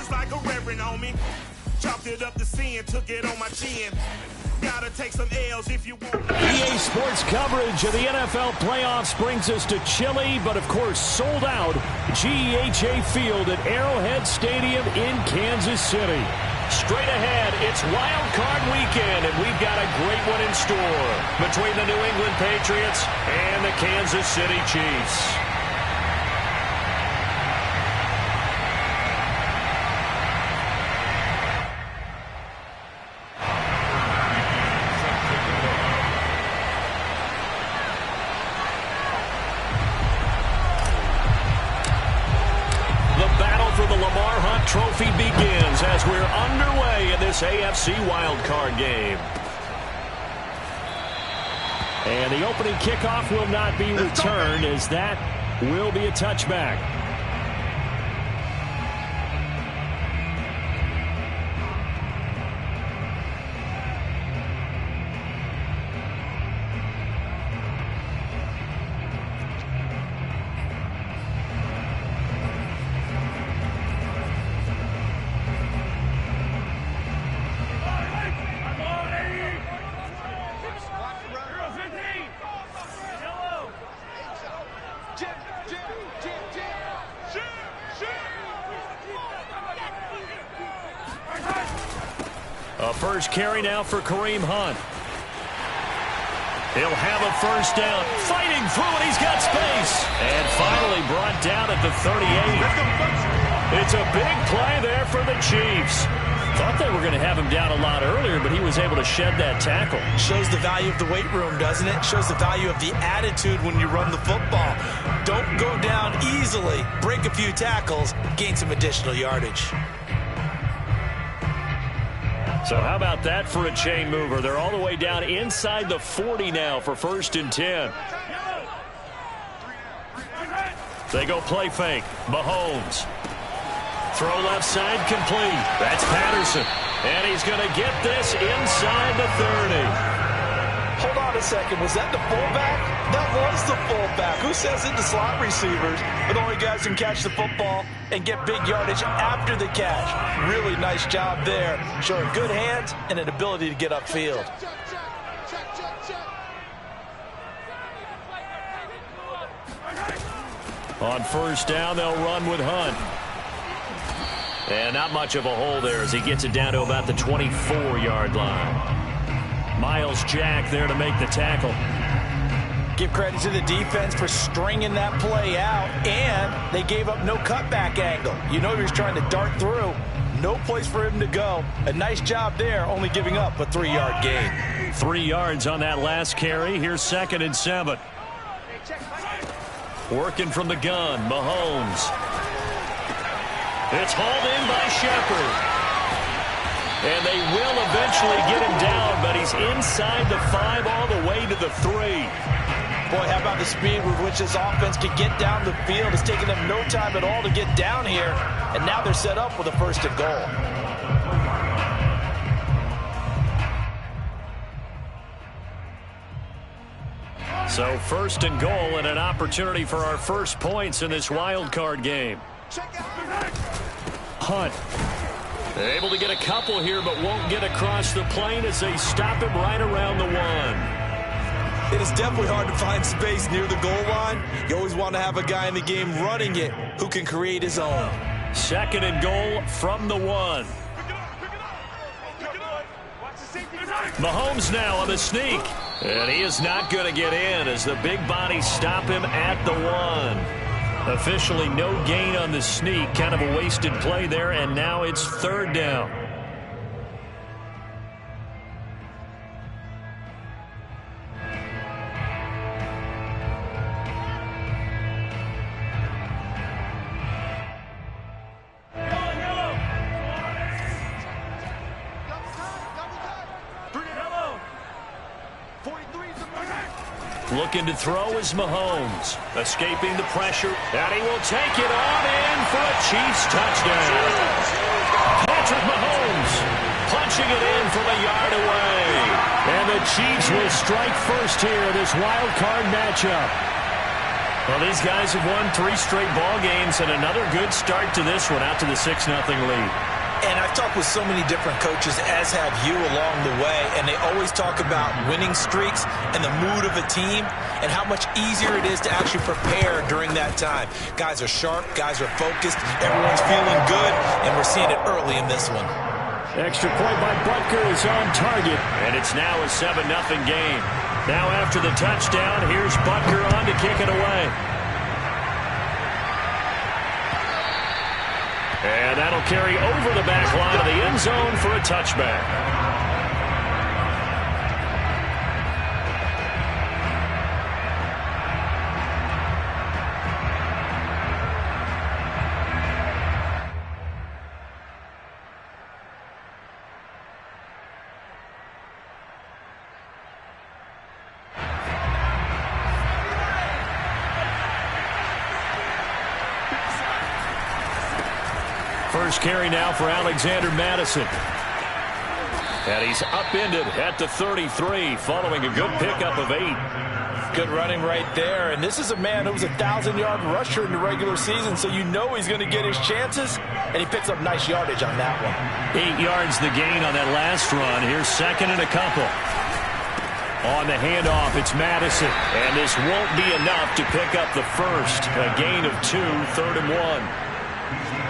just like a reverend on me. Chopped it up to sin, took it on my chin. Gotta take some L's if you want. EA Sports coverage of the NFL playoffs brings us to chilly, but of course sold out GEHA Field at Arrowhead Stadium in Kansas City. Straight ahead, it's Wildcard weekend, and we've got a great one in store between the New England Patriots and the Kansas City Chiefs. Trophy begins as we're underway in this AFC wildcard game. And the opening kickoff will not be returned, as that will be a touchback. A first carry now for Kareem Hunt. He'll have a first down. Fighting through it. He's got space. And finally brought down at the 38. It's a big play there for the Chiefs. Thought they were going to have him down a lot earlier, but he was able to shed that tackle. Shows the value of the weight room, doesn't it? Shows the value of the attitude when you run the football. Don't go down easily. Break a few tackles. Gain some additional yardage. So how about that for a chain mover? They're all the way down inside the 40 now for 1st and 10. They go play fake. Mahomes. Throw left side complete. That's Patterson. And he's going to get this inside the 30. Hold on a second. Was that the fullback? That was the fullback. Who says it to slot receivers? But only guys can catch the football and get big yardage after the catch. Really nice job there. Showing good hands and an ability to get upfield. On first down, they'll run with Hunt. And not much of a hole there as he gets it down to about the 24-yard line. Miles Jack there to make the tackle. Give credit to the defense for stringing that play out, and they gave up no cutback angle. You know he was trying to dart through. No place for him to go. A nice job there, only giving up a 3-yard gain. 3 yards on that last carry. Here's 2nd and 7. Working from the gun, Mahomes. It's hauled in by Shepard. And they will eventually get him down, but he's inside the 5 all the way to the 3. Boy, how about the speed with which this offense can get down the field? It's taken them no time at all to get down here, and now they're set up with a 1st and goal. So 1st and goal and an opportunity for our first points in this wild card game. Hunt. Able to get a couple here, but won't get across the plane as they stop him right around the 1. It is definitely hard to find space near the goal line. You always want to have a guy in the game running it who can create his own. 2nd and goal from the 1. Mahomes now on the sneak. And he is not going to get in as the big bodies stop him at the 1. Officially no gain on the sneak. Kind of a wasted play there, and now it's 3rd down. Looking to throw is Mahomes. Escaping the pressure. And he will take it on in for a Chiefs touchdown. Patrick Mahomes punching it in from a yard away. And the Chiefs will strike first here in this wild card matchup. Well, these guys have won 3 straight ball games and another good start to this one out to the 6-0 lead. And I've talked with so many different coaches, as have you, along the way, and they always talk about winning streaks and the mood of a team and how much easier it is to actually prepare during that time. Guys are sharp, guys are focused, everyone's feeling good, and we're seeing it early in this one. Extra point by Butker is on target, and it's now a 7-0 game. Now after the touchdown, here's Butker on to kick it away. And that'll carry over the back line of the end zone for a touchback. First carry now for Alexander Madison. And he's upended at the 33 following a good pickup of 8. Good running right there. And this is a man who was a 1,000-yard rusher in the regular season, so you know he's going to get his chances. And he picks up nice yardage on that one. 8 yards the gain on that last run. Here's second and a couple. On the handoff, it's Madison. And this won't be enough to pick up the first. A gain of 2, 3rd and 1.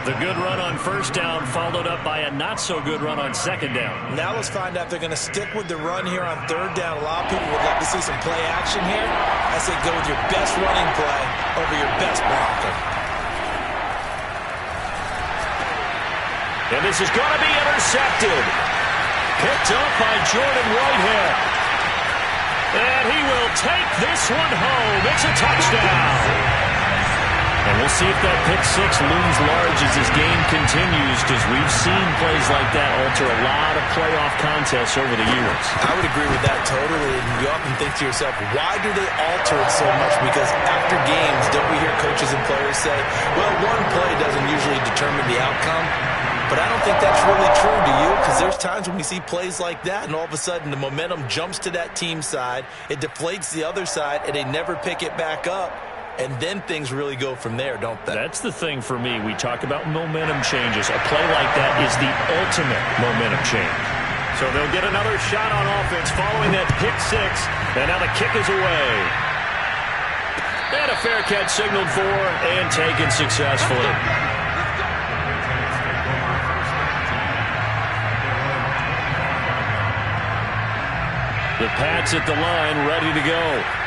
The good run on first down followed up by a not-so-good run on second down. Now let's find out if they're going to stick with the run here on third down. A lot of people would love to see some play action here. I say go with your best running play over your best blocker. And this is going to be intercepted. Picked up by Jordan Whitehead. And he will take this one home. It's a touchdown. And we'll see if that pick 6 looms large as this game continues, because we've seen plays like that alter a lot of playoff contests over the years. I would agree with that totally. And you often think to yourself, why do they alter it so much? Because after games, don't we hear coaches and players say, well, one play doesn't usually determine the outcome. But I don't think that's really true, do you? Because there's times when we see plays like that, and all of a sudden the momentum jumps to that team side, it deflates the other side, and they never pick it back up. And then things really go from there, don't they? That's the thing for me. We talk about momentum changes. A play like that is the ultimate momentum change. So they'll get another shot on offense following that pick 6. And now the kick is away. And a fair catch signaled for and taken successfully. The Pats at the line, ready to go.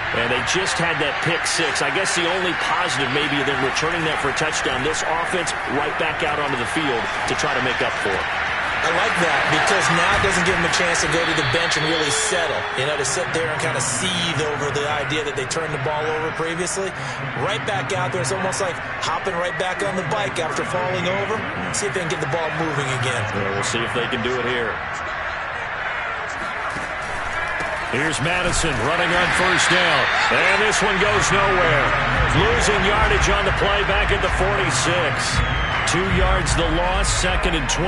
And they just had that pick 6. I guess the only positive maybe than returning that for a touchdown. This offense right back out onto the field to try to make up for it. I like that because now it doesn't give them a chance to go to the bench and really settle. You know, to sit there and kind of seethe over the idea that they turned the ball over previously. Right back out there. It's almost like hopping right back on the bike after falling over. See if they can get the ball moving again. Yeah, we'll see if they can do it here. Here's Madison running on first down. And this one goes nowhere. Losing yardage on the play back at the 46. 2 yards the loss, 2nd and 12.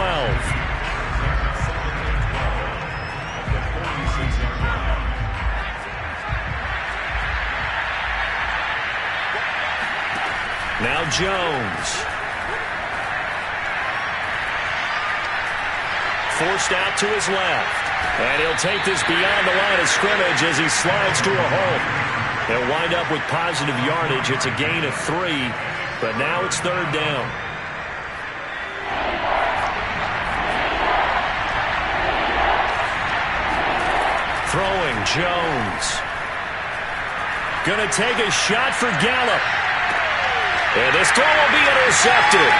Now Jones. Forced out to his left. And he'll take this beyond the line of scrimmage as he slides to a hole. They'll wind up with positive yardage. It's a gain of 3, but now it's 3rd down. Throwing, Jones. Gonna take a shot for Gallup. And this throw will be intercepted.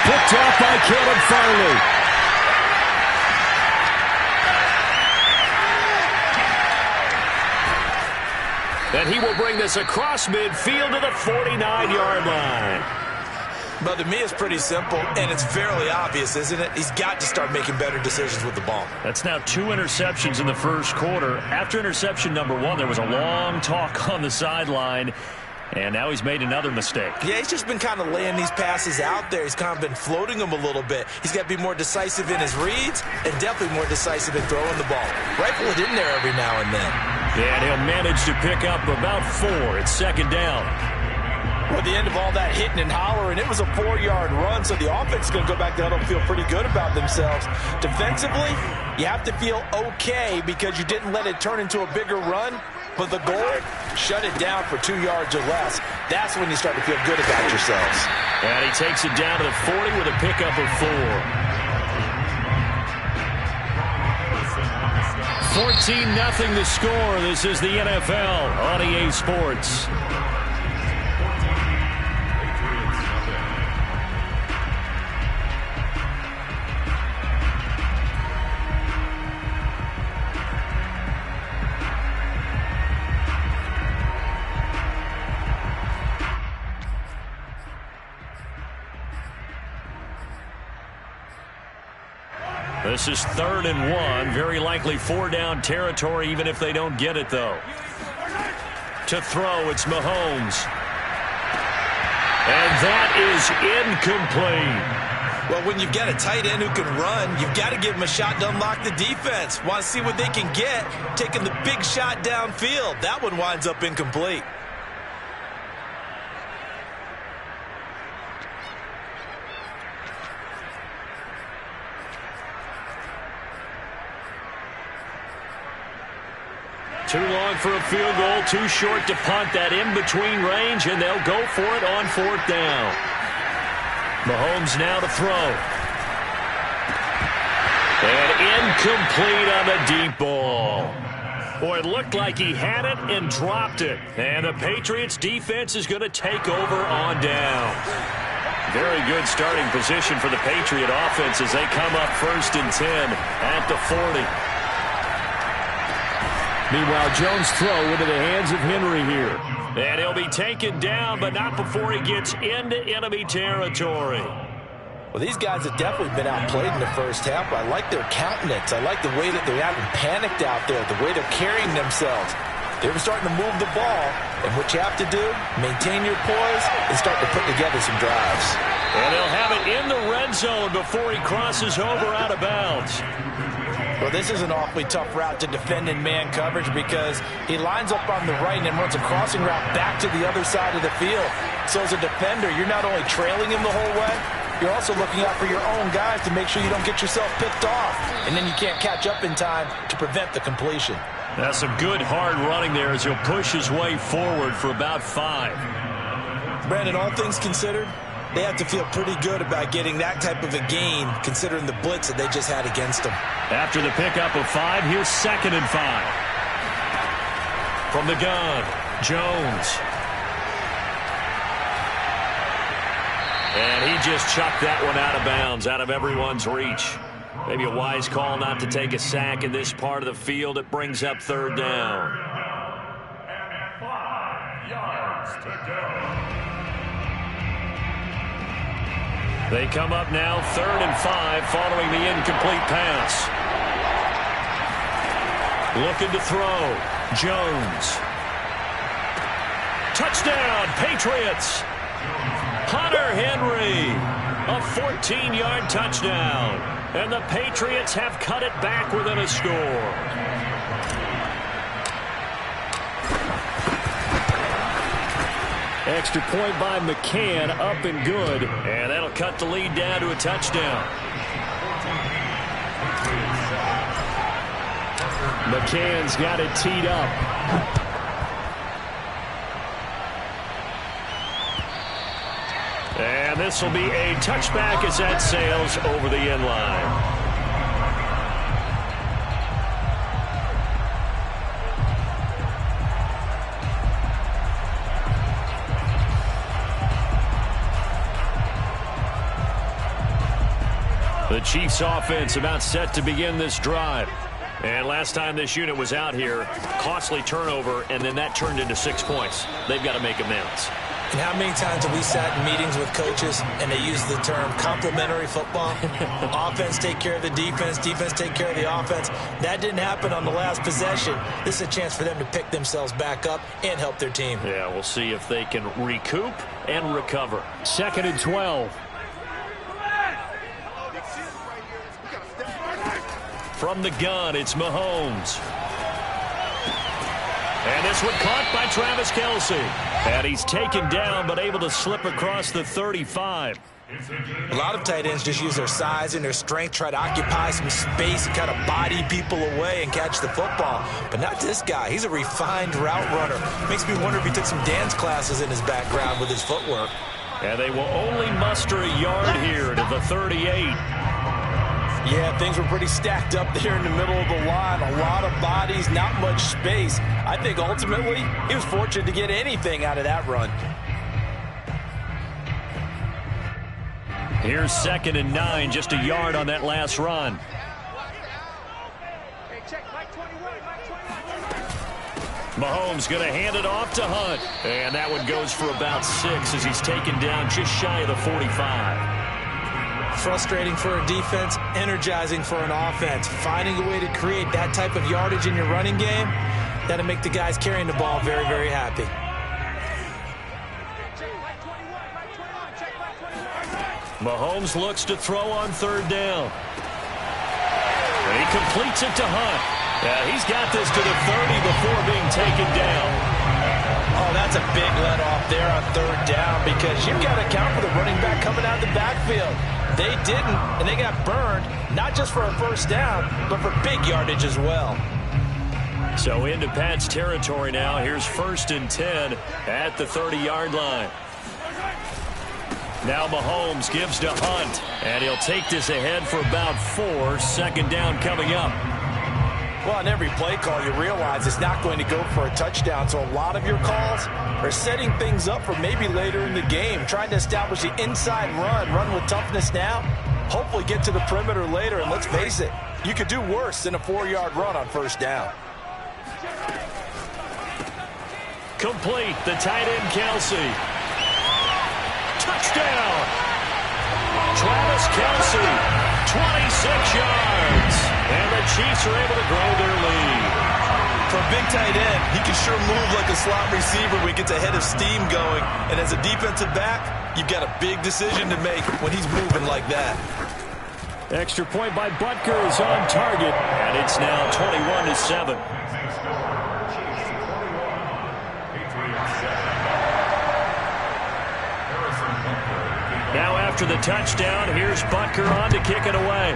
Picked off by Caleb Farley. And he will bring this across midfield to the 49-yard line. But to me, it's pretty simple, and it's fairly obvious, isn't it? He's got to start making better decisions with the ball. That's now 2 interceptions in the first quarter. After interception number 1, there was a long talk on the sideline. And now he's made another mistake. Yeah, he's just been kind of laying these passes out there. He's kind of been floating them a little bit. He's got to be more decisive in his reads and definitely more decisive in throwing the ball. Rifle it in there every now and then. Yeah, and he'll manage to pick up about 4. It's 2nd down. Well, at the end of all that hitting and hollering, it was a 4-yard run, so the offense is going to go back to huddle and feel pretty good about themselves. Defensively, you have to feel okay because you didn't let it turn into a bigger run, but the goal, shut it down for 2 yards or less. That's when you start to feel good about yourselves. And he takes it down to the 40 with a pickup of 4. 14-0 the score. This is the NFL on EA Sports. This is 3rd and 1. Very likely 4-down territory, even if they don't get it, though. To throw, it's Mahomes. And that is incomplete. Well, when you've got a tight end who can run, you've got to give him a shot to unlock the defense. Want to see what they can get, taking the big shot downfield. That one winds up incomplete. Too long for a field goal, too short to punt. That in-between range, and they'll go for it on 4th down. Mahomes now to throw. And incomplete on the deep ball. Boy, it looked like he had it and dropped it. And the Patriots defense is going to take over on down. Very good starting position for the Patriot offense as they come up 1st and 10 at the 40. Meanwhile, Jones' throw into the hands of Henry here. And he'll be taken down, but not before he gets into enemy territory. Well, these guys have definitely been outplayed in the first half. I like their countenance. I like the way that they haven't panicked out there, the way they're carrying themselves. They were starting to move the ball, and what you have to do, maintain your poise and start to put together some drives. And he'll have it in the red zone before he crosses over out of bounds. Well, this is an awfully tough route to defend in man coverage because he lines up on the right and then runs a crossing route back to the other side of the field. So as a defender, you're not only trailing him the whole way, you're also looking out for your own guys to make sure you don't get yourself picked off. And then you can't catch up in time to prevent the completion. That's some good hard running there as he'll push his way forward for about 5. Brandon, all things considered, they have to feel pretty good about getting that type of a gain considering the blitz that they just had against them. After the pickup of 5, here's 2nd and 5. From the gun, Jones. And he just chucked that one out of bounds, out of everyone's reach. Maybe a wise call not to take a sack in this part of the field. It brings up 3rd down. And 5 yards to go. They come up now 3rd and 5 following the incomplete pass. Looking to throw. Jones. Touchdown, Patriots. Hunter Henry. A 14-yard touchdown. And the Patriots have cut it back within a score. Extra point by McCann, up and good. And that'll cut the lead down to a touchdown. McCann's got it teed up. And this will be a touchback as that sails over the end line. The Chiefs offense about set to begin this drive. And last time this unit was out here, costly turnover, and then that turned into 6 points. They've got to make amends. And how many times have we sat in meetings with coaches and they use the term complementary football? Offense take care of the defense, defense take care of the offense. That didn't happen on the last possession. This is a chance for them to pick themselves back up and help their team. Yeah, we'll see if they can recoup and recover. 2nd and 12. From the gun, it's Mahomes. And this one caught by Travis Kelce. And he's taken down but able to slip across the 35. A lot of tight ends just use their size and their strength, try to occupy some space and kind of body people away and catch the football. But not this guy. He's a refined route runner. Makes me wonder if he took some dance classes in his background with his footwork. And they will only muster a yard here to the 38. Yeah, things were pretty stacked up there in the middle of the line. A lot of bodies, not much space. I think ultimately he was fortunate to get anything out of that run. Here's 2nd and 9, just a yard on that last run. Mahomes going to hand it off to Hunt. And that one goes for about 6 as he's taken down just shy of the 45. Frustrating for a defense, energizing for an offense. Finding a way to create that type of yardage in your running game, that'll make the guys carrying the ball very, very happy. Mahomes looks to throw on 3rd down. And he completes it to Hunt. He's got this to the 30 before being taken down. Oh, that's a big let off there on 3rd down because you've got to account for the running back coming out of the backfield. They didn't, and they got burned, not just for a 1st down, but for big yardage as well. So into Pat's territory now. Here's 1st and 10 at the 30-yard line. Now Mahomes gives to Hunt, and he'll take this ahead for about 4. 2nd down coming up. Well, on every play call, you realize it's not going to go for a touchdown, so a lot of your calls are setting things up for maybe later in the game, trying to establish the inside run with toughness now, hopefully get to the perimeter later, and let's face it, you could do worse than a 4-yard run on 1st down. Complete, the tight end Kelce. Touchdown! Travis Kelce, 26 yards. And the Chiefs are able to grow their lead. For a big tight end, he can sure move like a slot receiver when he gets a head of steam going. And as a defensive back, you've got a big decision to make when he's moving like that. Extra point by Butker is on target. And it's now 21-7. Now after the touchdown, here's Butker on to kick it away.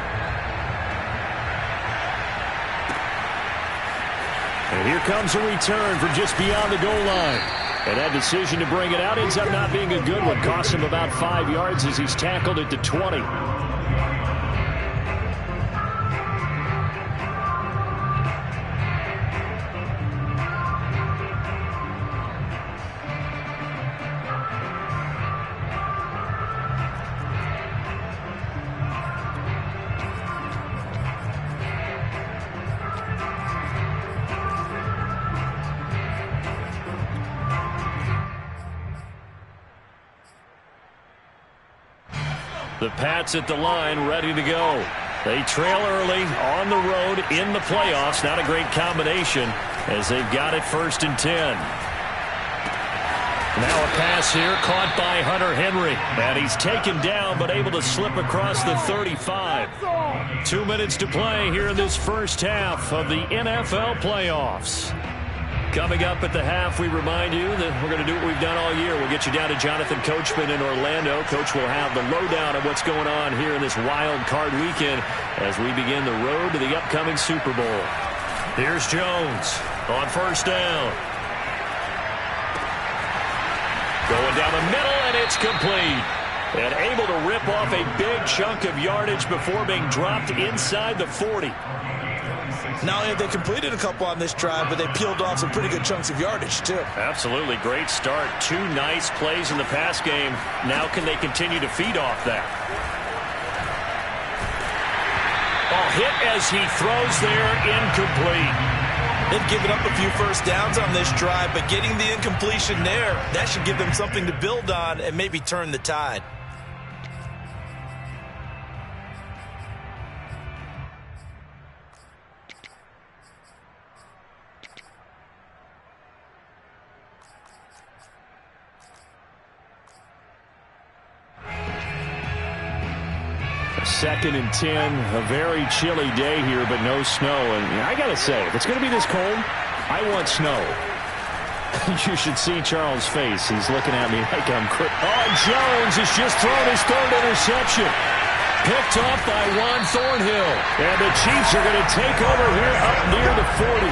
And here comes a return from just beyond the goal line. And that decision to bring it out ends up not being a good one. Costs him about 5 yards as he's tackled it to 20. The Pats at the line, ready to go. They trail early on the road in the playoffs. Not a great combination as they've got it 1st and 10. Now a pass here caught by Hunter Henry. And he's taken down but able to slip across the 35. 2 minutes to play here in this first half of the NFL playoffs. Coming up at the half, we remind you that we're going to do what we've done all year. We'll get you down to Jonathan Coachman in Orlando. Coach will have the lowdown of what's going on here in this wild card weekend as we begin the road to the upcoming Super Bowl. Here's Jones on 1st down. Going down the middle, and it's complete. And able to rip off a big chunk of yardage before being dropped inside the 40. Not only have they completed a couple on this drive, but they peeled off some pretty good chunks of yardage, too. Absolutely. Great start. 2 nice plays in the pass game. Now can they continue to feed off that? Oh, hit as he throws there, incomplete. They've given up a few 1st downs on this drive, but getting the incompletion there, that should give them something to build on and maybe turn the tide. Second and 10, a very chilly day here, but no snow. And I got to say, if it's going to be this cold, I want snow. You should see Charles' face. He's looking at me like I'm crazy. Oh, Jones has just thrown his third interception. Picked off by Juan Thornhill. And the Chiefs are going to take over here up near the 40.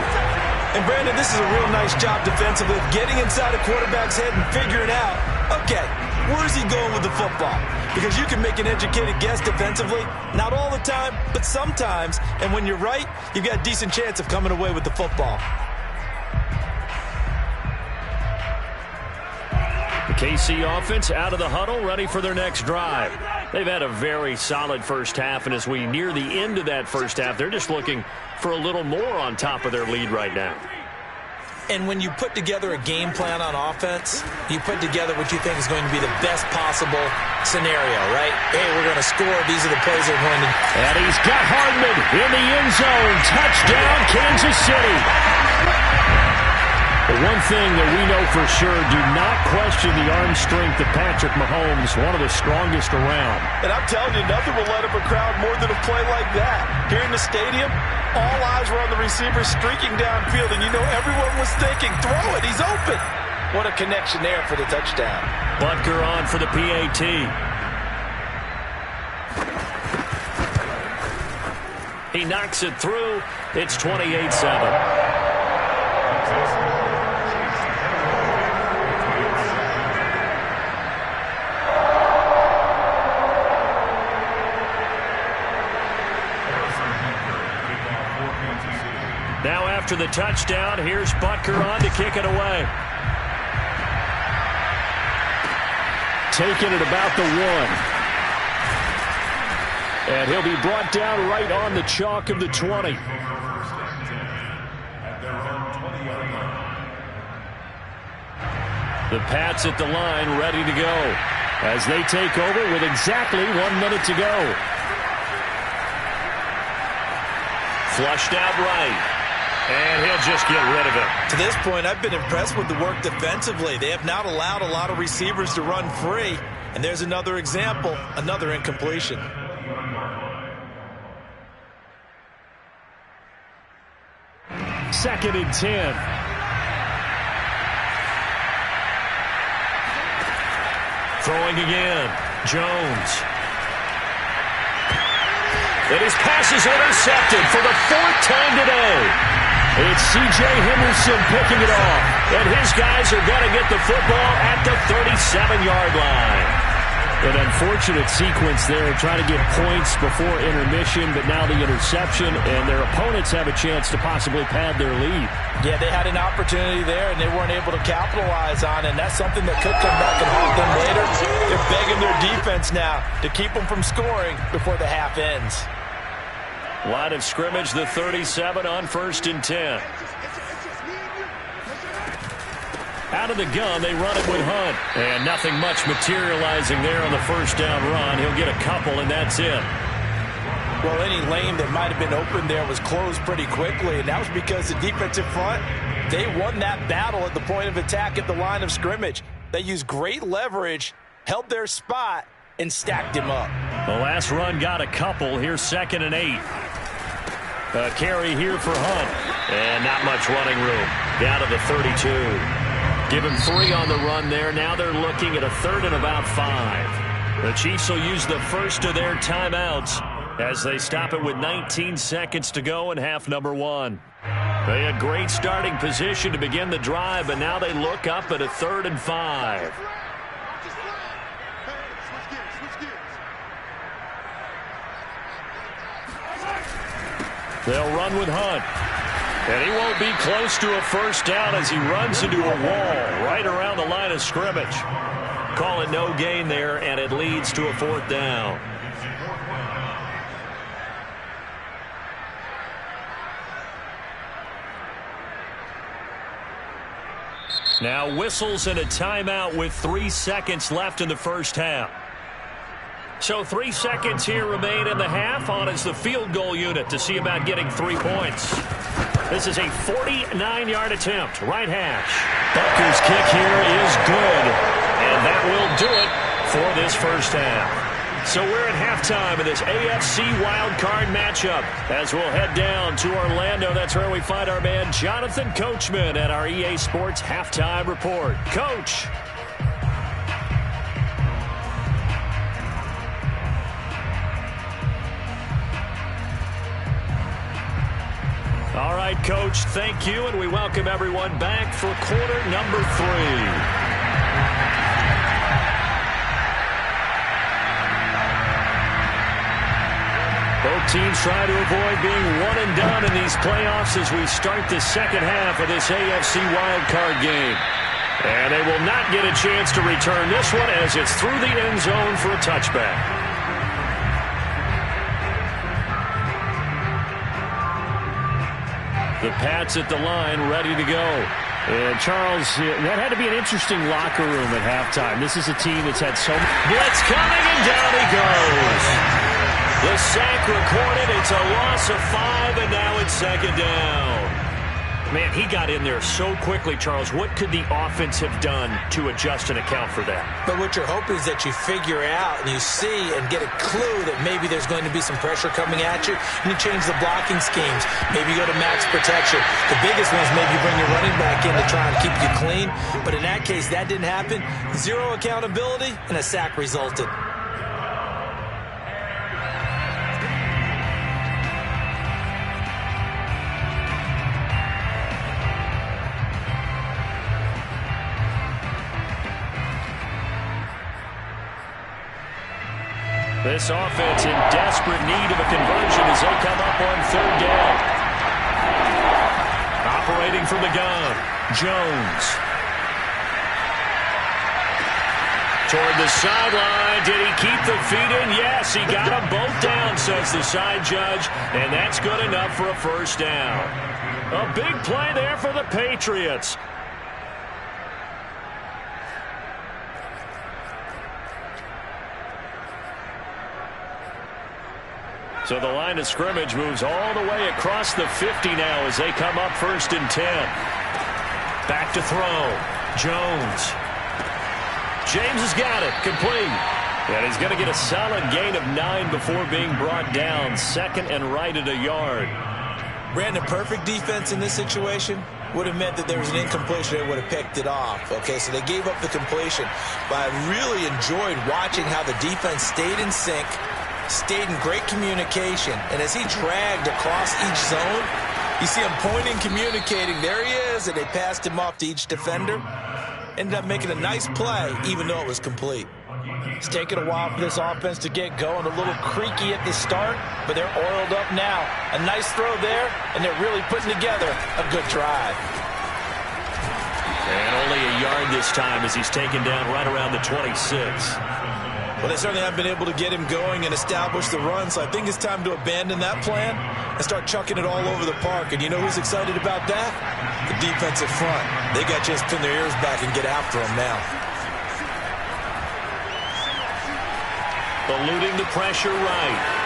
And Brandon, this is a real nice job defensively, getting inside a quarterback's head and figuring out, okay, where's he going with the football? Because you can make an educated guess defensively, not all the time, but sometimes. And when you're right, you've got a decent chance of coming away with the football. The KC offense out of the huddle, ready for their next drive. They've had a very solid first half, and as we near the end of that first half, they're just looking for a little more on top of their lead right now. And when you put together a game plan on offense, you put together what you think is going to be the best possible scenario, right? Hey, we're going to score. These are the plays that are going to... And he's got Hardman in the end zone. Touchdown, Kansas City. The one thing that we know for sure, do not question the arm strength of Patrick Mahomes, one of the strongest around. And I'm telling you, nothing will light up a crowd more than a play like that. Here in the stadium, all eyes were on the receiver streaking downfield, and you know everyone was thinking, throw it, he's open. What a connection there for the touchdown. Butker on for the PAT. He knocks it through. It's 28-7. Now after the touchdown, here's Butker on to kick it away. Taking it about the 1. And he'll be brought down right on the chalk of the 20. The Pats at the line ready to go as they take over with exactly 1 minute to go. Flushed out right. And he'll just get rid of it. To this point, I've been impressed with the work defensively. They have not allowed a lot of receivers to run free. And there's another example, another incompletion. Second and 10. Throwing again. Jones. And his pass is intercepted for the 4th time today. It's C.J. Henderson picking it off. And his guys are going to get the football at the 37-yard line. An unfortunate sequence there, trying to get points before intermission, but now the interception, and their opponents have a chance to possibly pad their lead. Yeah, they had an opportunity there, and they weren't able to capitalize on it, and that's something that could come back and haunt them later. They're begging their defense now to keep them from scoring before the half ends. Line of scrimmage, the 37 on 1st and 10. Out of the gun, they run it with Hunt. And nothing much materializing there on the first down run. He'll get a couple, and that's it. Well, any lane that might have been open there was closed pretty quickly, and that was because the defensive front, they won that battle at the point of attack at the line of scrimmage. They used great leverage, held their spot, and stacked him up. The last run got a couple. Here's 2nd and 8. A carry here for Hunt. And not much running room. Down to the 32. Give him 3 on the run there. Now they're looking at a 3rd and about 5. The Chiefs will use the first of their timeouts as they stop it with 19 seconds to go in half number 1. They had great starting position to begin the drive, but now they look up at a 3rd and 5. They'll run with Hunt. And he won't be close to a first down as he runs into a wall right around the line of scrimmage. Call it no gain there, and it leads to a 4th down. Now whistles and a timeout with 3 seconds left in the first half. So 3 seconds here remain in the half. On is the field goal unit to see about getting 3 points. This is a 49-yard attempt. Right hash. Butker's kick here is good. And that will do it for this first half. So we're at halftime of this AFC Wildcard matchup as we'll head down to Orlando. That's where we find our man Jonathan Coachman at our EA Sports Halftime Report. Coach. All right, Coach, thank you, and we welcome everyone back for quarter number 3. Both teams try to avoid being one and done in these playoffs as we start the second half of this AFC wildcard game. And they will not get a chance to return this one as it's through the end zone for a touchback. The Pats at the line, ready to go. And Charles, that had to be an interesting locker room at halftime. This is a team that's had so much blitz coming, and down he goes. The sack recorded. It's a loss of 5, and now it's second down. Man, he got in there so quickly, Charles. What could the offense have done to adjust and account for that? But what you're hoping is that you figure out and you see and get a clue that maybe there's going to be some pressure coming at you, and you change the blocking schemes. Maybe you go to max protection. The biggest one is maybe you bring your running back in to try and keep you clean. But in that case, that didn't happen. Zero accountability, and a sack resulted. This offense in desperate need of a conversion as they come up on third down. Operating from the gun, Jones. Toward the sideline. Did he keep the feet in? Yes, he got them both down, says the side judge, and that's good enough for a first down. A big play there for the Patriots. So the line of scrimmage moves all the way across the 50 now as they come up 1st and 10. Back to throw. Jones. James has got it. Complete. And he's going to get a solid gain of 9 before being brought down. 2nd and right at a yard. Brandon, perfect defense in this situation would have meant that there was an incompletion. They would have picked it off. Okay, so they gave up the completion. But I really enjoyed watching how the defense stayed in sync, stayed in great communication, and as he dragged across each zone, you see him pointing, communicating. There he is, and they passed him off to each defender. Ended up making a nice play, even though it was complete. It's taken a while for this offense to get going. A little creaky at the start, but they're oiled up now. A nice throw there, and they're really putting together a good drive. And only a yard this time as he's taken down right around the 26. Well, they certainly haven't been able to get him going and establish the run, so I think it's time to abandon that plan and start chucking it all over the park. And you know who's excited about that? The defensive front. They got to just pin their ears back and get after him now. Eluding the pressure right.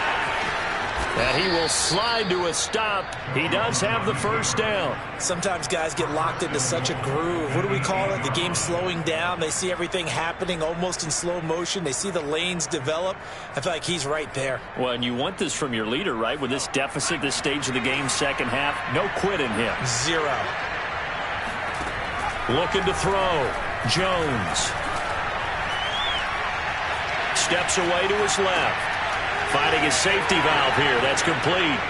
And he will slide to a stop. He does have the first down. Sometimes guys get locked into such a groove. What do we call it? The game slowing down. They see everything happening almost in slow motion. They see the lanes develop. I feel like he's right there. Well, and you want this from your leader, right? With this deficit, this stage of the game, second half, no quit in him. Zero. Looking to throw. Jones. Steps away to his left. Finding his safety valve here. That's complete.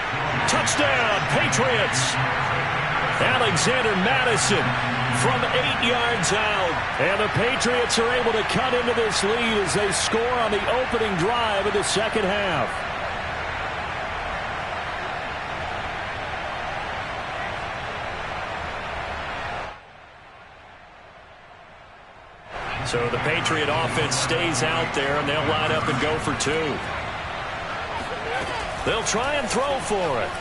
Touchdown, Patriots. Alexander Madison from 8 yards out. And the Patriots are able to cut into this lead as they score on the opening drive of the second half. So the Patriot offense stays out there, and they'll line up and go for 2. They'll try and throw for it.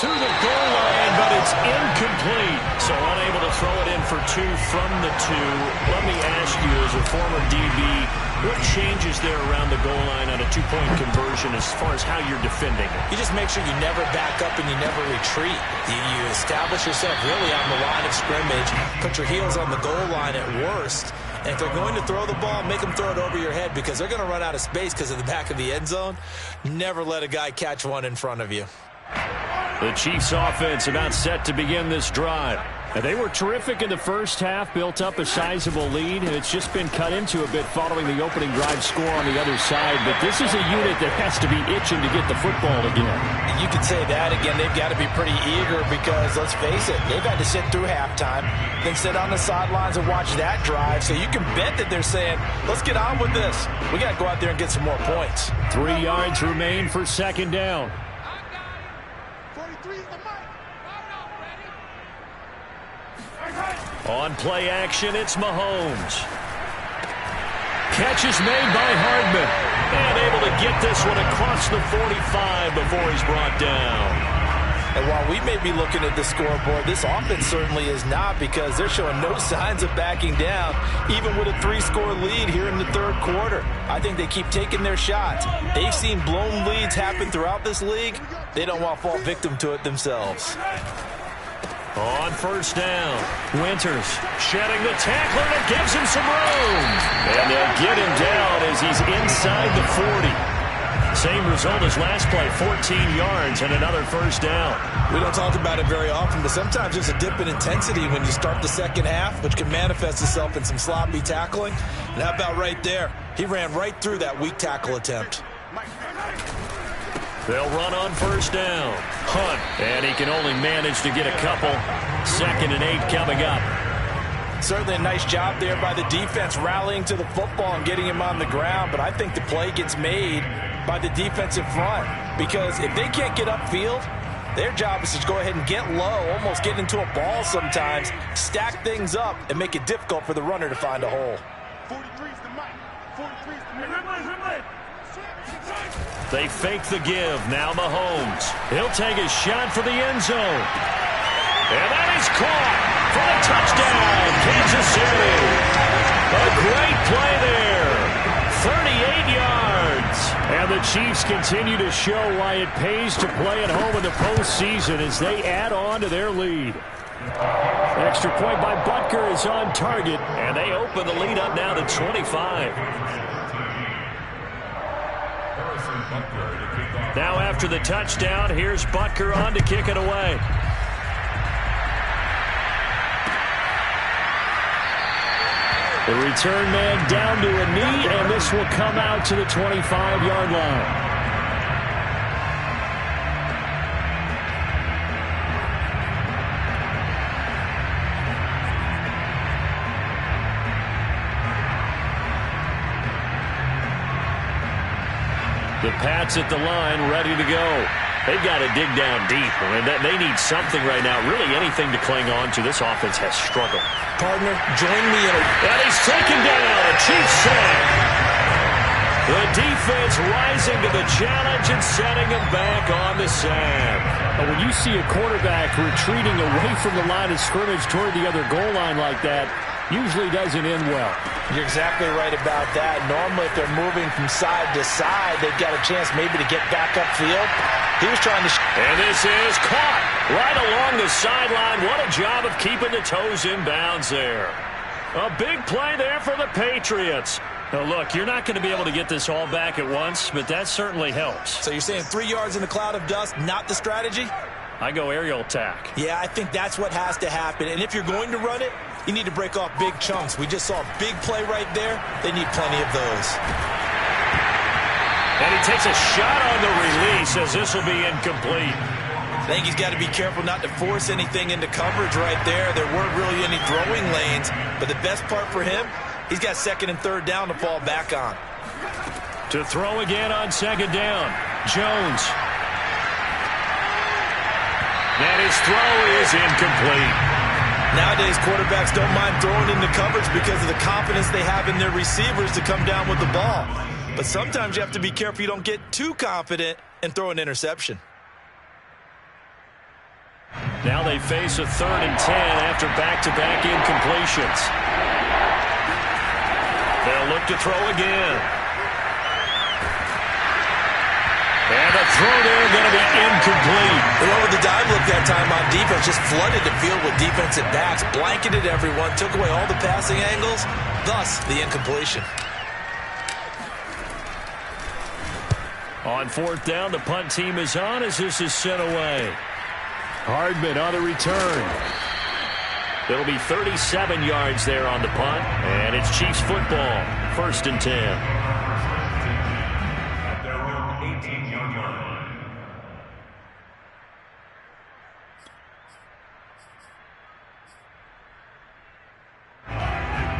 To the goal line, but it's incomplete. So unable to throw it in for 2 from the 2. Let me ask you, as a former DB, what changes there around the goal line on a 2-point conversion as far as how you're defending it? You just make sure you never back up and you never retreat. You establish yourself really on the line of scrimmage, put your heels on the goal line at worst, And if they're going to throw the ball, make them throw it over your head because they're going to run out of space because of the back of the end zone. Never let a guy catch one in front of you. The Chiefs offense about set to begin this drive. And they were terrific in the first half, built up a sizable lead, and it's just been cut into a bit following the opening drive score on the other side. But this is a unit that has to be itching to get the football again. You could say that again. They've got to be pretty eager because, let's face it, they've had to sit through halftime, then sit on the sidelines and watch that drive. So you can bet that they're saying, let's get on with this. We got to go out there and get some more points. 3 yards remain for second down. On play action, it's Mahomes. Catch is made by Hardman. And able to get this one across the 45 before he's brought down. And while we may be looking at the scoreboard, this offense certainly is not because they're showing no signs of backing down, even with a 3-score lead here in the third quarter. I think they keep taking their shots. They've seen blown leads happen throughout this league. They don't want to fall victim to it themselves. On first down, Winters shedding the tackler that gives him some room. And they'll get him down as he's inside the 40. Same result as last play, 14 yards and another first down. We don't talk about it very often, but sometimes there's a dip in intensity when you start the second half, which can manifest itself in some sloppy tackling. And how about right there? He ran right through that weak tackle attempt. They'll run on first down. Hunt, and he can only manage to get a couple. 2nd and 8 coming up. Certainly a nice job there by the defense rallying to the football and getting him on the ground, but I think the play gets made by the defensive front because if they can't get upfield, their job is to go ahead and get low, almost get into a ball sometimes, stack things up, and make it difficult for the runner to find a hole. 43's the mic. 43's the mic. They fake the give. Now Mahomes. He'll take a shot for the end zone. And that is caught for a touchdown, Kansas City. A great play there. 38 yards. And the Chiefs continue to show why it pays to play at home in the postseason as they add on to their lead. Extra point by Butker is on target, and they open the lead up now to 25. Now after the touchdown, here's Butker on to kick it away. The return man down to a knee, and this will come out to the 25-yard line. The Pats at the line, ready to go. They've got to dig down deep. I mean, they need something right now, really anything to cling on to. This offense has struggled. Partner, join me in a... And he's taken down. A Chiefs sack. The defense rising to the challenge and setting him back on the sack. When you see a quarterback retreating away from the line of scrimmage toward the other goal line like that, usually doesn't end well. You're exactly right about that. Normally, if they're moving from side to side, they've got a chance maybe to get back upfield. He was trying to... And this is caught right along the sideline. What a job of keeping the toes in bounds there. A big play there for the Patriots. Now, look, you're not going to be able to get this all back at once, but that certainly helps. So you're saying 3 yards in a cloud of dust, not the strategy? I go aerial attack. Yeah, I think that's what has to happen. And if you're going to run it, you need to break off big chunks. We just saw a big play right there. They need plenty of those. And he takes a shot on the release as this will be incomplete. I think he's got to be careful not to force anything into coverage right there. There weren't really any throwing lanes. But the best part for him, he's got 2nd and 3rd down to fall back on. To throw again on 2nd down. Jones. And his throw is incomplete. Nowadays, quarterbacks don't mind throwing into coverage because of the confidence they have in their receivers to come down with the ball. But sometimes you have to be careful you don't get too confident and throw an interception. Now they face a 3rd and 10 after back-to-back incompletions. They'll look to throw again. And the throw there going to be incomplete. The one with the dive look that time on defense, just flooded the field with defensive backs, blanketed everyone, took away all the passing angles, thus the incompletion. On fourth down, the punt team is on as this is sent away. Hardman on the return. It'll be 37 yards there on the punt, and it's Chiefs football, 1st and 10.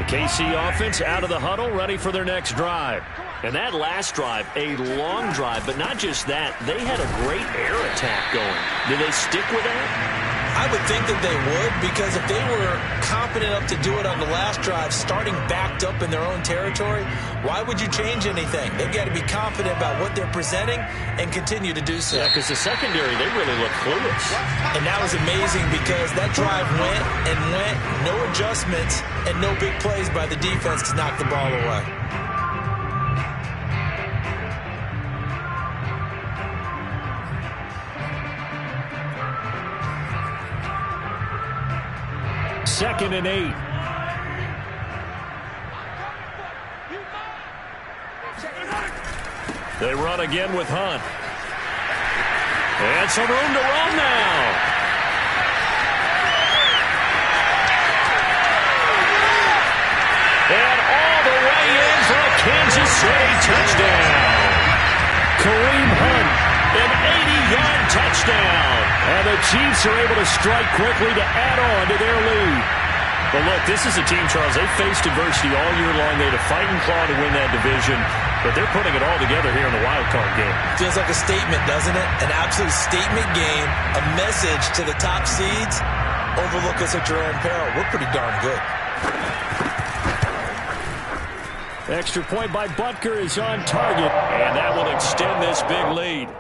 KC offense out of the huddle, ready for their next drive. And that last drive, a long drive, but not just that. They had a great air attack going. Do they stick with that? I would think that they would, because if they were confident enough to do it on the last drive, starting backed up in their own territory, why would you change anything? They've got to be confident about what they're presenting and continue to do so. Yeah, because the secondary, they really look clueless. And that was amazing because that drive went and went, no adjustments, and no big plays by the defense to knock the ball away. Second and 8. They run again with Hunt. And some room to run now. And all the way in for a Kansas City touchdown. Kareem Hunt, an 80-yard touchdown. And the Chiefs are able to strike quickly to add on to their lead. But look, this is a team, Charles, they faced adversity all year long. They had to fight and claw to win that division. But they're putting it all together here in the Wildcard game. Feels like a statement, doesn't it? An absolute statement game, a message to the top seeds. Overlook us at your own peril. We're pretty darn good. Extra point by Butker is on target, and that will extend this big lead.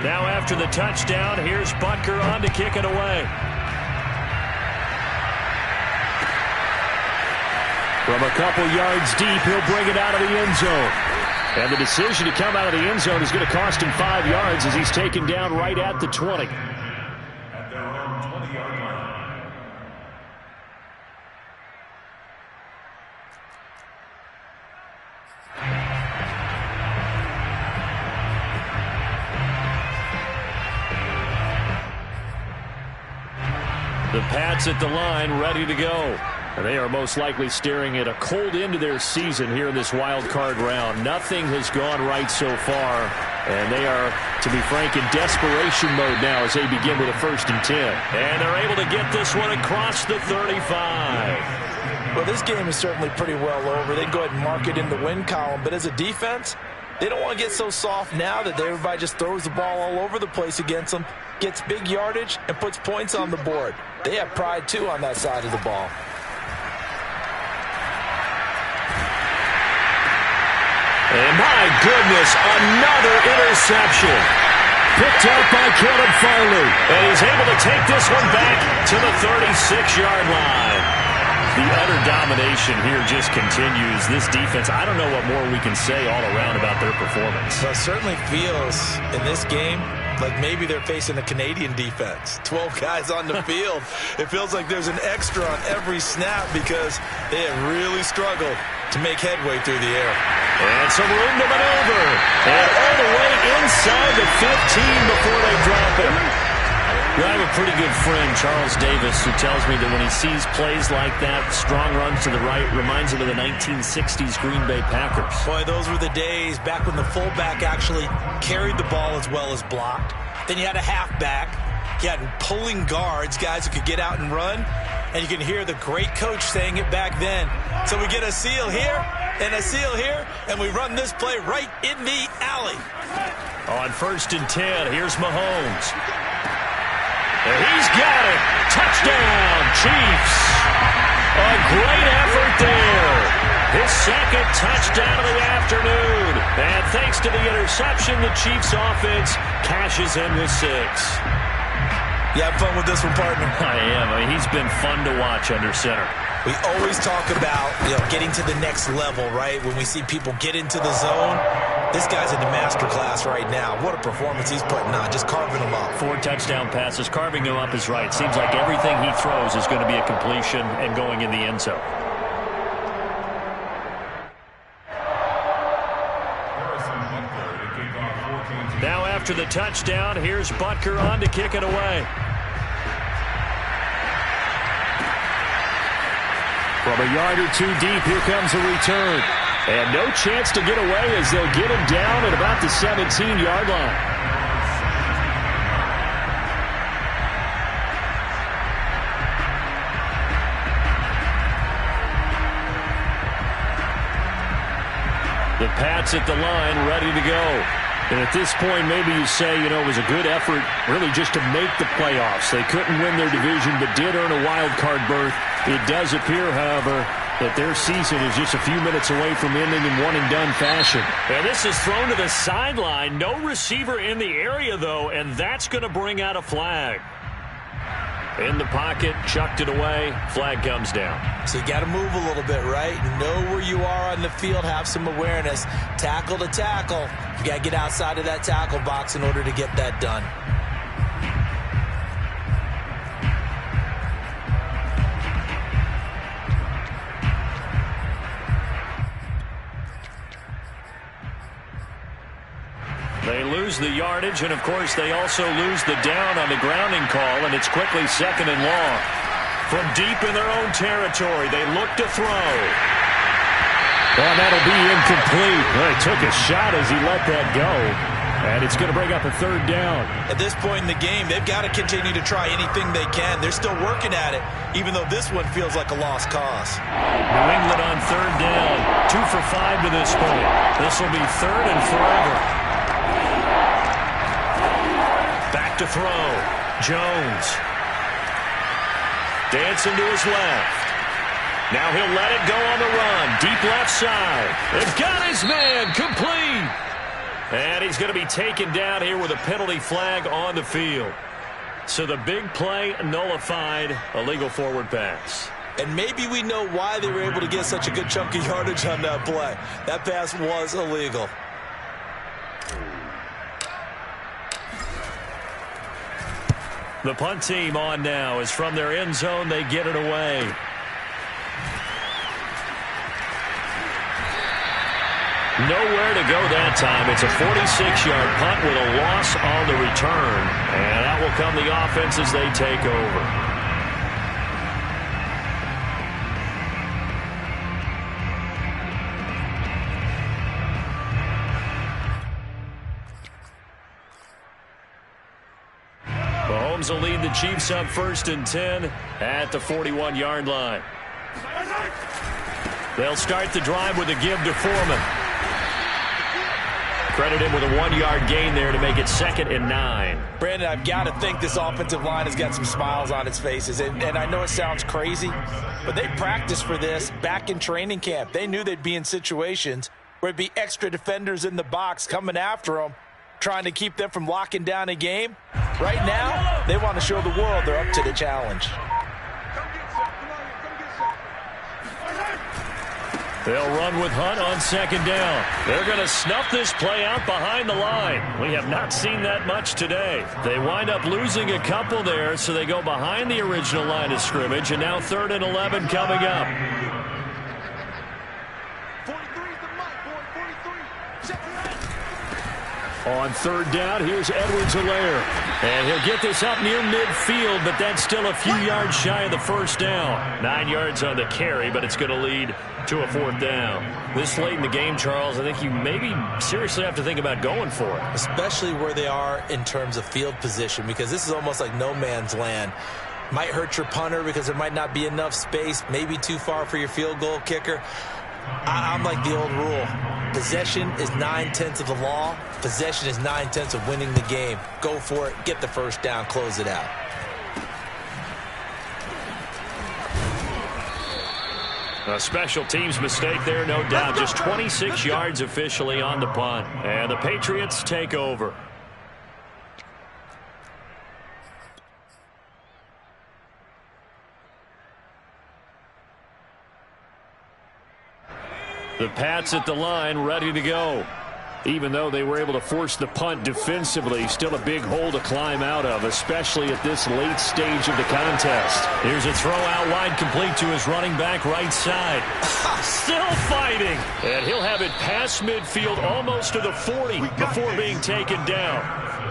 Now after the touchdown, here's Butker on to kick it away. From a couple yards deep, he'll bring it out of the end zone. And the decision to come out of the end zone is going to cost him 5 yards as he's taken down right at the 20. The Pats at the line, ready to go. And they are most likely staring at a cold end to their season here in this wild card round. Nothing has gone right so far. And they are, to be frank, in desperation mode now as they begin with a 1st and 10. And they're able to get this one across the 35. Well, this game is certainly pretty well over. They can go ahead and mark it in the win column. But as a defense, they don't want to get so soft now that everybody just throws the ball all over the place against them, gets big yardage, and puts points on the board. They have pride, too, on that side of the ball. And my goodness, another interception. Picked up by Caleb Farley. And he's able to take this one back to the 36-yard line. The utter domination here just continues. This defense, I don't know what more we can say all around about their performance. Well, it certainly feels in this game like maybe they're facing a Canadian defense. 12 guys on the field. It feels like there's an extra on every snap because they have really struggled to make headway through the air. And some room to maneuver. And all the way inside the 15 before they drop him. I have a pretty good friend, Charles Davis, who tells me that when he sees plays like that, strong runs to the right, reminds him of the 1960s Green Bay Packers. Boy, those were the days back when the fullback actually carried the ball as well as blocked. Then you had a halfback. You had pulling guards, guys who could get out and run. And you can hear the great coach saying it back then. So we get a seal here and a seal here, and we run this play right in the alley. On 1st and 10, here's Mahomes. And he's got it. Touchdown, Chiefs. A great effort there. His second touchdown of the afternoon. And thanks to the interception, the Chiefs offense cashes in with 6. You have fun with this one, partner? I am. I mean, he's been fun to watch under center. We always talk about, getting to the next level, right? When we see people get into the zone, this guy's in the master class right now. What a performance he's putting on, just carving them up. 4 touchdown passes. Carving them up is right. Seems like everything he throws is going to be a completion and going in the end zone. Now after the touchdown, here's Butker on to kick it away. From a yard or two deep, here comes a return. And no chance to get away as they'll get him down at about the 17-yard line. The Pats at the line, ready to go. And at this point, maybe you say, it was a good effort really just to make the playoffs. They couldn't win their division, but did earn a wild card berth. It does appear, however, that their season is just a few minutes away from ending in one-and-done fashion. And this is thrown to the sideline. No receiver in the area, though, and that's going to bring out a flag. In the pocket, chucked it away, flag comes down. So you got to move a little bit, right? Know where you are on the field, have some awareness. Tackle to tackle. You got to get outside of that tackle box in order to get that done. They lose the yardage, and of course they also lose the down on the grounding call, and it's quickly 2nd and long. From deep in their own territory, they look to throw. Well, that'll be incomplete. Well, he took a shot as he let that go, and it's going to bring up a 3rd down. At this point in the game, they've got to continue to try anything they can. They're still working at it, even though this one feels like a lost cause. New England on 3rd down, 2 for 5 to this point. This will be 3rd and forever. Back to throw. Jones. Dancing to his left. Now he'll let it go on the run. Deep left side. They've got his man. Complete. And he's going to be taken down here with a penalty flag on the field. So the big play nullified. Illegal forward pass. And maybe we know why they were able to get such a good chunk of yardage on that play. That pass was illegal. The punt team on now is from their end zone. They get it away. Nowhere to go that time. It's a 46-yard punt with a loss on the return. And that will come the offense as they take over. Mahomes will lead the Chiefs up 1st and 10 at the 41-yard line. They'll start the drive with a give to Foreman. Credit him with a 1-yard gain there to make it 2nd and 9. Brandon, I've got to think this offensive line has got some smiles on its faces. And I know it sounds crazy, but they practiced for this back in training camp. They knew they'd be in situations where it'd be extra defenders in the box coming after them, trying to keep them from locking down a game. Right now, they want to show the world they're up to the challenge. They'll run with Hunt on 2nd down. They're going to snuff this play out behind the line. We have not seen that much today. They wind up losing a couple there, so they go behind the original line of scrimmage, and now 3rd and 11 coming up. On 3rd down, here's Edwards-Helaire. And he'll get this up near midfield, but that's still a few yards shy of the 1st down. 9 yards on the carry, but it's going to lead to a 4th down. This late in the game, Charles, I think you maybe seriously have to think about going for it. Especially where they are in terms of field position, because this is almost like no man's land. Might hurt your punter because there might not be enough space, maybe too far for your field goal kicker. I'm like the old rule. Possession is 9/10 of the law. Possession is 9/10 of winning the game. Go for it. Get the 1st down. Close it out. A special teams mistake there, no doubt. Just 26 yards officially on the punt. And the Patriots take over. The Pats at the line, ready to go. Even though they were able to force the punt defensively, still a big hole to climb out of, especially at this late stage of the contest. Here's a throw out wide, complete to his running back right side. Still fighting. And he'll have it past midfield almost to the 40 before being taken down.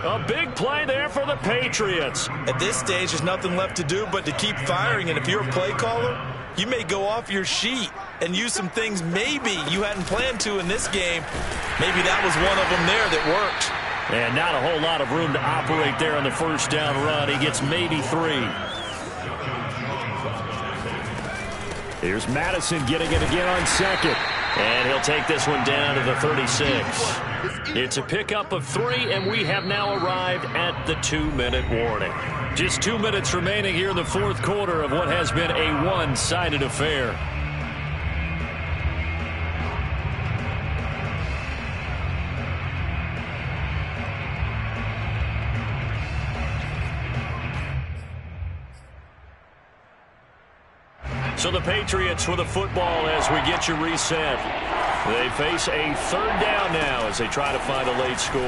A big play there for the Patriots. At this stage, there's nothing left to do but to keep firing. And if you're a play caller, you may go off your sheet and use some things maybe you hadn't planned to in this game. Maybe that was one of them there that worked. And not a whole lot of room to operate there on the first down run. He gets maybe 3. Here's Madison getting it again on second. And he'll take this one down to the 36. It's a pickup of 3, and we have now arrived at the 2-minute warning. Just 2 minutes remaining here in the fourth quarter of what has been a one-sided affair. So the Patriots with the football as we get you reset. They face a third down now as they try to find a late score.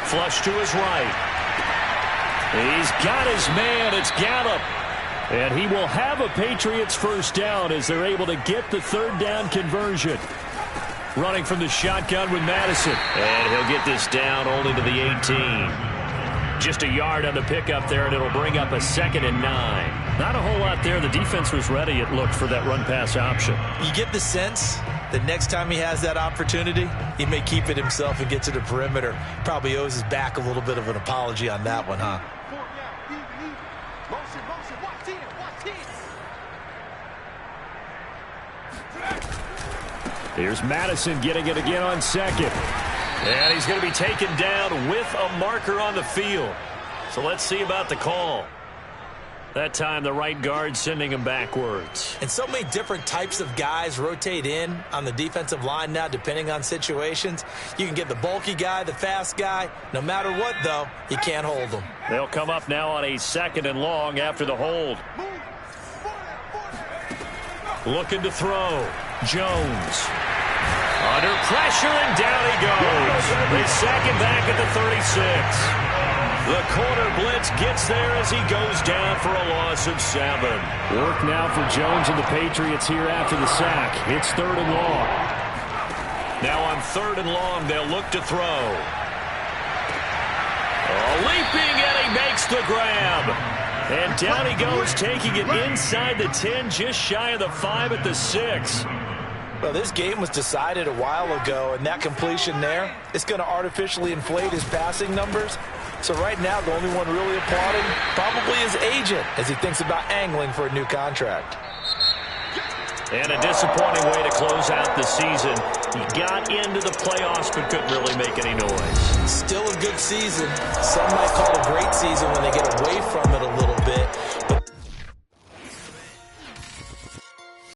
Flush to his right. He's got his man. It's Gallup. And he will have a Patriots first down as they're able to get the third down conversion. Running from the shotgun with Madison. And he'll get this down only to the 18. Just a yard on the pickup there, and it'll bring up a 2nd and 9. Not a whole lot there. The defense was ready, it looked, for that run-pass option. You get the sense that next time he has that opportunity, he may keep it himself and get to the perimeter. Probably owes his back a little bit of an apology on that one, huh? Here's Madison getting it again on second. And he's going to be taken down with a marker on the field. So let's see about the call. That time the right guard sending him backwards. And so many different types of guys rotate in on the defensive line now depending on situations. You can get the bulky guy, the fast guy. No matter what, though, you can't hold them. They'll come up now on a 2nd and long after the hold. Looking to throw. Jones. Under pressure, and down he goes. They sack him back at the 36. The corner blitz gets there as he goes down for a loss of 7. Work now for Jones and the Patriots here after the sack. It's 3rd and long. Now on 3rd and long, they'll look to throw. Leaping, and he makes the grab. And down he goes, taking it inside the 10, just shy of the 5 at the 6. Well, this game was decided a while ago, and that completion there is going to artificially inflate his passing numbers. So right now, the only one really applauding probably his agent as he thinks about angling for a new contract. And a disappointing way to close out the season. He got into the playoffs but couldn't really make any noise. Still a good season. Some might call it a great season when they get away from it a little bit.